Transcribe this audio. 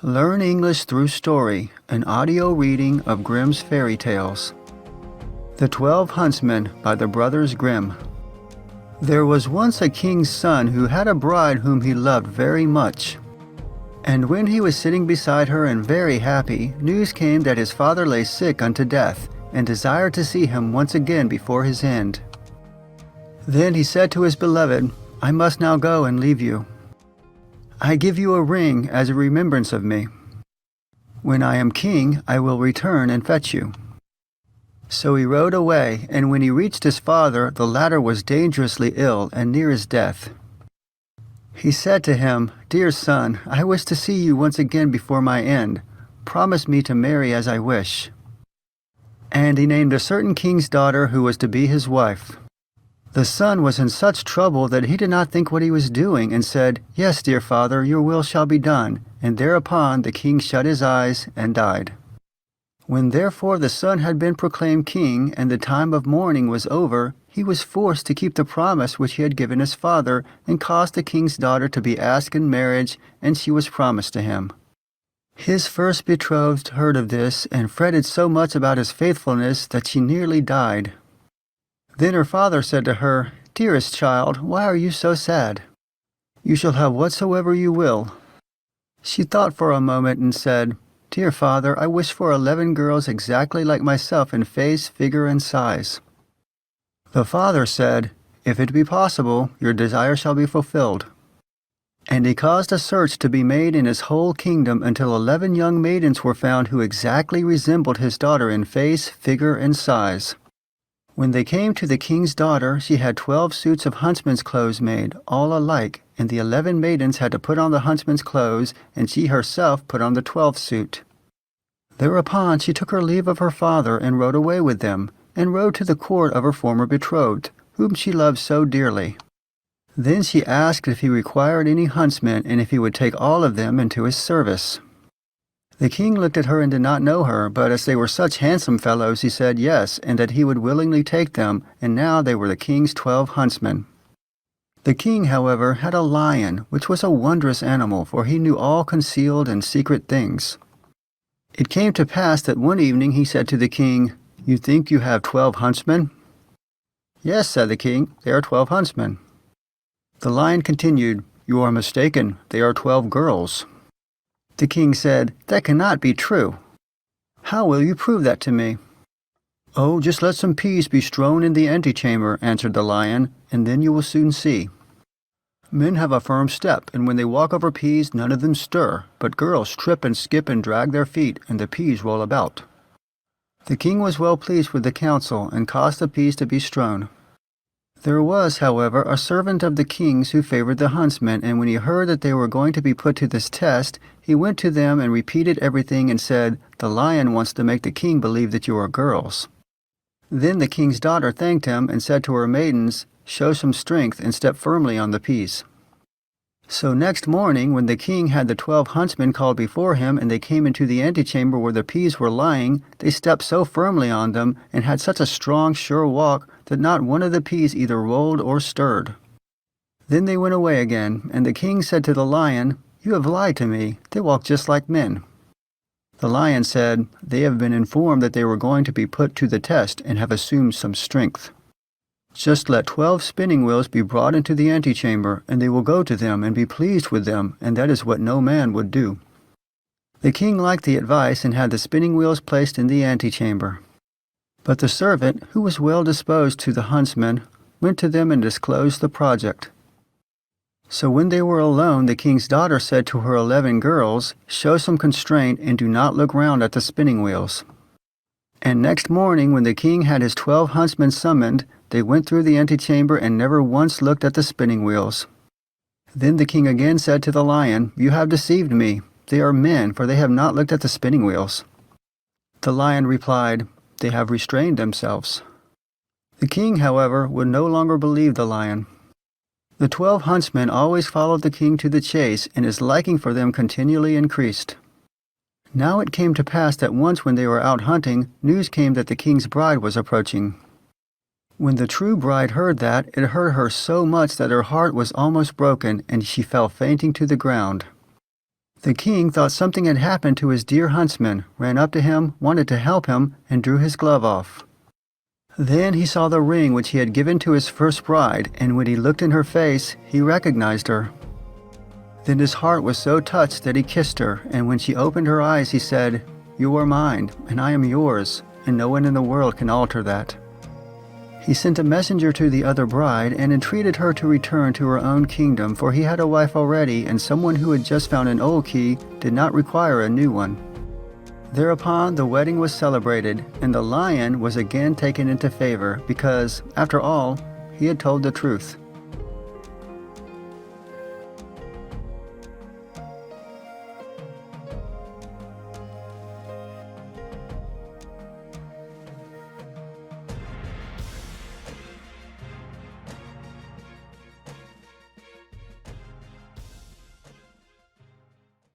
Learn English through story, an audio reading of Grimm's fairy tales. The 12 Huntsmen by the Brothers Grimm. There was once a king's son who had a bride whom he loved very much. And when he was sitting beside her and very happy, news came that his father lay sick unto death, and desired to see him once again before his end. Then he said to his beloved, "I must now go and leave you. I give you a ring as a remembrance of me. When I am king, I will return and fetch you." So he rode away, and when he reached his father, the latter was dangerously ill and near his death. He said to him, "Dear son, I wish to see you once again before my end. Promise me to marry as I wish." And he named a certain king's daughter who was to be his wife. The son was in such trouble that he did not think what he was doing, and said, "Yes, dear father, your will shall be done." And thereupon the king shut his eyes and died. When therefore the son had been proclaimed king, and the time of mourning was over, he was forced to keep the promise which he had given his father, and caused the king's daughter to be asked in marriage, and she was promised to him. His first betrothed heard of this, and fretted so much about his faithfulness that she nearly died. Then her father said to her, "Dearest child, why are you so sad? You shall have whatsoever you will." She thought for a moment and said, "Dear father, I wish for 11 girls exactly like myself in face, figure, and size." The father said, "If it be possible, your desire shall be fulfilled." And he caused a search to be made in his whole kingdom until 11 young maidens were found who exactly resembled his daughter in face, figure, and size. When they came to the king's daughter, she had 12 suits of huntsmen's clothes made, all alike, and the 11 maidens had to put on the huntsmen's clothes, and she herself put on the 12th suit. Thereupon she took her leave of her father and rode away with them, and rode to the court of her former betrothed, whom she loved so dearly. Then she asked if he required any huntsmen, and if he would take all of them into his service. The king looked at her and did not know her, but as they were such handsome fellows, he said yes, and that he would willingly take them, and now they were the king's 12 huntsmen. The king, however, had a lion, which was a wondrous animal, for he knew all concealed and secret things. It came to pass that one evening he said to the king, "You think you have 12 huntsmen?" "Yes," said the king, "they are 12 huntsmen." The lion continued, "You are mistaken, they are 12 girls." The king said, "That cannot be true. How will you prove that to me?" "Oh, just let some peas be strewn in the antechamber," answered the lion, "and then you will soon see. Men have a firm step, and when they walk over peas, none of them stir, but girls trip and skip and drag their feet, and the peas roll about." The king was well pleased with the counsel, and caused the peas to be strewn. There was, however, a servant of the king's who favored the huntsmen, and when he heard that they were going to be put to this test, he went to them and repeated everything and said, "The lion wants to make the king believe that you are girls." Then the king's daughter thanked him and said to her maidens, "Show some strength and step firmly on the peas." So next morning, when the king had the 12 huntsmen called before him, and they came into the antechamber where the peas were lying, they stepped so firmly on them, and had such a strong, sure walk, that not one of the peas either rolled or stirred. Then they went away again, and the king said to the lion, "You have lied to me. They walk just like men." The lion said, "They have been informed that they were going to be put to the test, and have assumed some strength. Just let 12 spinning wheels be brought into the antechamber, and they will go to them and be pleased with them, and that is what no man would do." The king liked the advice, and had the spinning wheels placed in the antechamber. But the servant, who was well disposed to the huntsmen, went to them and disclosed the project. So when they were alone, the king's daughter said to her 11 girls, "Show some constraint, and do not look round at the spinning wheels." And next morning, when the king had his 12 huntsmen summoned, they went through the antechamber and never once looked at the spinning wheels. Then the king again said to the lion, "You have deceived me. They are men, for they have not looked at the spinning wheels." The lion replied, "They have restrained themselves." The king, however, would no longer believe the lion. The 12 huntsmen always followed the king to the chase, and his liking for them continually increased. Now it came to pass that once when they were out hunting, news came that the king's bride was approaching. When the true bride heard that, it hurt her so much that her heart was almost broken, and she fell fainting to the ground. The king thought something had happened to his dear huntsman, ran up to him, wanted to help him, and drew his glove off. Then he saw the ring which he had given to his first bride, and when he looked in her face, he recognized her. Then his heart was so touched that he kissed her, and when she opened her eyes, he said, "You are mine, and I am yours, and no one in the world can alter that." He sent a messenger to the other bride and entreated her to return to her own kingdom, for he had a wife already, and someone who had just found an old key did not require a new one. Thereupon the wedding was celebrated, and the lion was again taken into favor because, after all, he had told the truth.